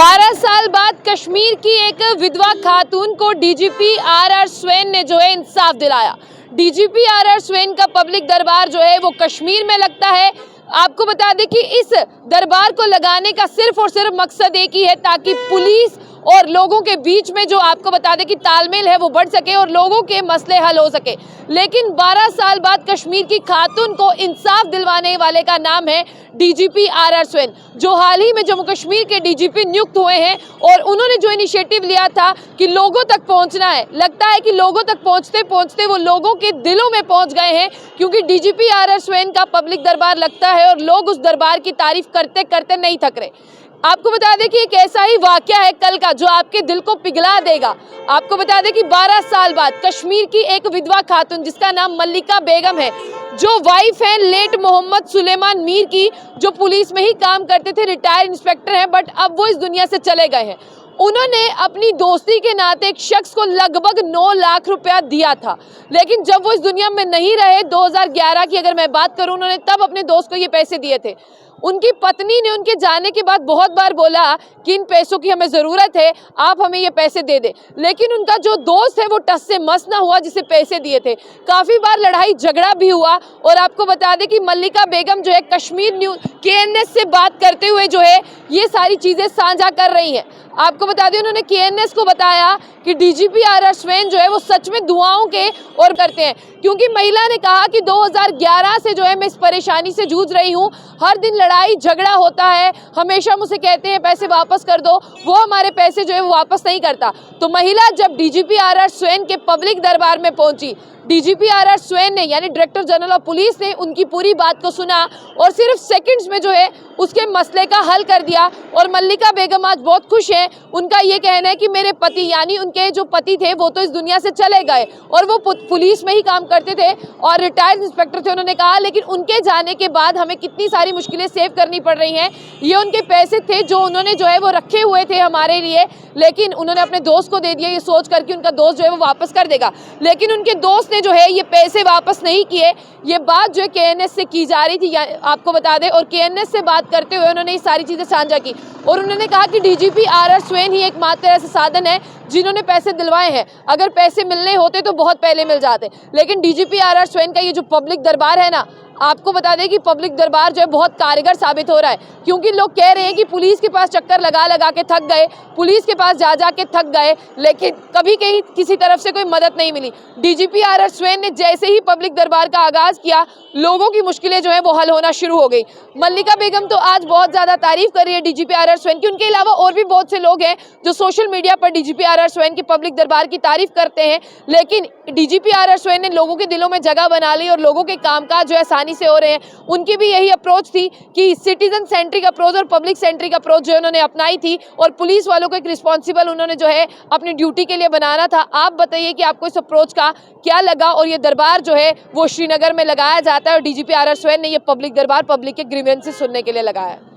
12 साल बाद कश्मीर की एक विधवा खातून को डीजीपी आर स्वैन ने जो है इंसाफ दिलाया। डीजीपी आर स्वैन का पब्लिक दरबार जो है वो कश्मीर में लगता है। आपको बता दें कि इस दरबार को लगाने का सिर्फ और सिर्फ मकसद एक ही है ताकि पुलिस और लोगों के बीच में जो आपको बता दें कि तालमेल है वो बढ़ सके और लोगों के मसले हल हो सके। लेकिन 12 साल बाद कश्मीर की खातून को इंसाफ दिलवाने वाले का नाम है डीजीपी आर स्वैन, जो हाल ही में जम्मू कश्मीर के डीजीपी नियुक्त हुए हैं। और उन्होंने जो इनिशिएटिव लिया था कि लोगों तक पहुंचना है, लगता है कि लोगों तक पहुंचते पहुंचते वो लोगों के दिलों में पहुंच गए हैं, क्योंकि डीजीपी आर स्वैन का पब्लिक दरबार लगता है और लोग उस दरबार की तारीफ करते करते नहीं थक रहे। आपको बता दें कि एक ऐसा ही वाकया है कल का जो आपके दिल को पिघला देगा। आपको बता दें कि 12 साल बाद कश्मीर की एक विधवा खातून जिसका नाम मल्लिका बेगम है, जो वाइफ है लेट मोहम्मद सुलेमान मीर की, जो पुलिस में ही काम करते थे, रिटायर्ड इंस्पेक्टर हैं, बट अब वो इस दुनिया से चले गए हैं। उन्होंने अपनी दोस्ती के नाते एक शख्स को लगभग 9 लाख रुपया दिया था, लेकिन जब वो इस दुनिया में नहीं रहे, 2011 की अगर मैं बात करूं, उन्होंने तब अपने दोस्त को ये पैसे दिए थे। उनकी पत्नी ने उनके जाने के बाद बहुत बार बोला कि इन पैसों की हमें ज़रूरत है, आप हमें ये पैसे दे दें, लेकिन उनका जो दोस्त है वो टस से मस ना हुआ जिसे पैसे दिए थे। काफ़ी बार लड़ाई झगड़ा भी हुआ। और आपको बता दें कि मल्लिका बेगम जो है कश्मीर न्यूज़ KNS से बात करते हुए जो है ये सारी चीज़ें साझा कर रही हैं। आपको बता दें उन्होंने KNS को बताया कि डीजीपी आर स्वैन जो है वो सच में दुआओं के और करते हैं, क्योंकि महिला ने कहा कि 2011 से जो है मैं इस परेशानी से जूझ रही हूँ, हर दिन लड़ाई झगड़ा होता है, हमेशा मुझे कहते हैं पैसे वापस कर दो, वो हमारे पैसे जो है वो वापस नहीं करता। तो महिला जब डीजीपी आर स्वैन के पब्लिक दरबार में पहुंची, डीजीपी आर स्वैन ने यानी डायरेक्टर जनरल ऑफ पुलिस ने उनकी पूरी बात को सुना और सिर्फ सेकंड्स में जो है उसके मसले का हल कर दिया। और मल्लिका बेगम आज बहुत खुश हैं। उनका ये कहना है कि मेरे पति यानी उनके जो पति थे वो तो इस दुनिया से चले गए और वो पुलिस में ही काम करते थे और रिटायर्ड इंस्पेक्टर थे, उन्होंने कहा, लेकिन उनके जाने के बाद हमें कितनी सारी मुश्किलें सेव करनी पड़ रही हैं। ये उनके पैसे थे जो उन्होंने जो है वो रखे हुए थे हमारे लिए, लेकिन उन्होंने अपने दोस्त को दे दिया ये सोच कर कि उनका दोस्त जो है वो वापस कर देगा, लेकिन उनके दोस्त ने जो है ये पैसे वापस नहीं किए। ये बात जो है KNS से की जा रही थी, आपको बता दें, और KNS से बात करते हुए उन्होंने ये सारी चीज़ें साझा की और उन्होंने कहा कि डीजीपी आर स्वैन ही एकमात्र ऐसा साधन है जिन्होंने पैसे दिलवाए हैं। अगर पैसे मिलने होते तो बहुत पहले मिल जाते, लेकिन डीजीपी आर स्वैन का ये जो पब्लिक दरबार है ना, आपको बता दें कि पब्लिक दरबार जो है बहुत कारगर साबित हो रहा है, क्योंकि लोग कह रहे हैं कि पुलिस के पास चक्कर लगा लगा के थक गए, पुलिस के पास जा जा के थक गए, लेकिन कभी कहीं किसी तरफ से कोई मदद नहीं मिली। डीजीपी आर स्वैन ने जैसे ही पब्लिक दरबार का आगाज़ किया, लोगों की मुश्किलें जो है वो हल होना शुरू हो गई। मल्लिका बेगम तो आज बहुत ज़्यादा तारीफ कर रही है डीजीपी आर स्वैन की। उनके अलावा और भी बहुत से लोग हैं जो सोशल मीडिया पर डीजीपी आर स्वैन की पब्लिक दरबार की तारीफ करते हैं, लेकिन डीजीपी आर स्वैन ने लोगों के दिलों में जगह बना ली और लोगों के कामकाज जो है आसानी से हो रहे हैं। उनकी भी यही अप्रोच थी कि सिटीजन सेंट्रिक अप्रोच और पब्लिक सेंट्रिक अप्रोच जो उन्होंने अपनाई थी और पुलिस वालों को एक रिस्पॉन्सिबल उन्होंने जो है अपनी ड्यूटी के लिए बनाना था। आप बताइए कि आपको इस अप्रोच का क्या लगा। और ये दरबार जो है वो श्रीनगर में लगाया जाता है और डीजीपी आर स्वैन ने ये पब्लिक दरबार पब्लिक के ग्रीवेंसेस सुनने के लिए लगाया है।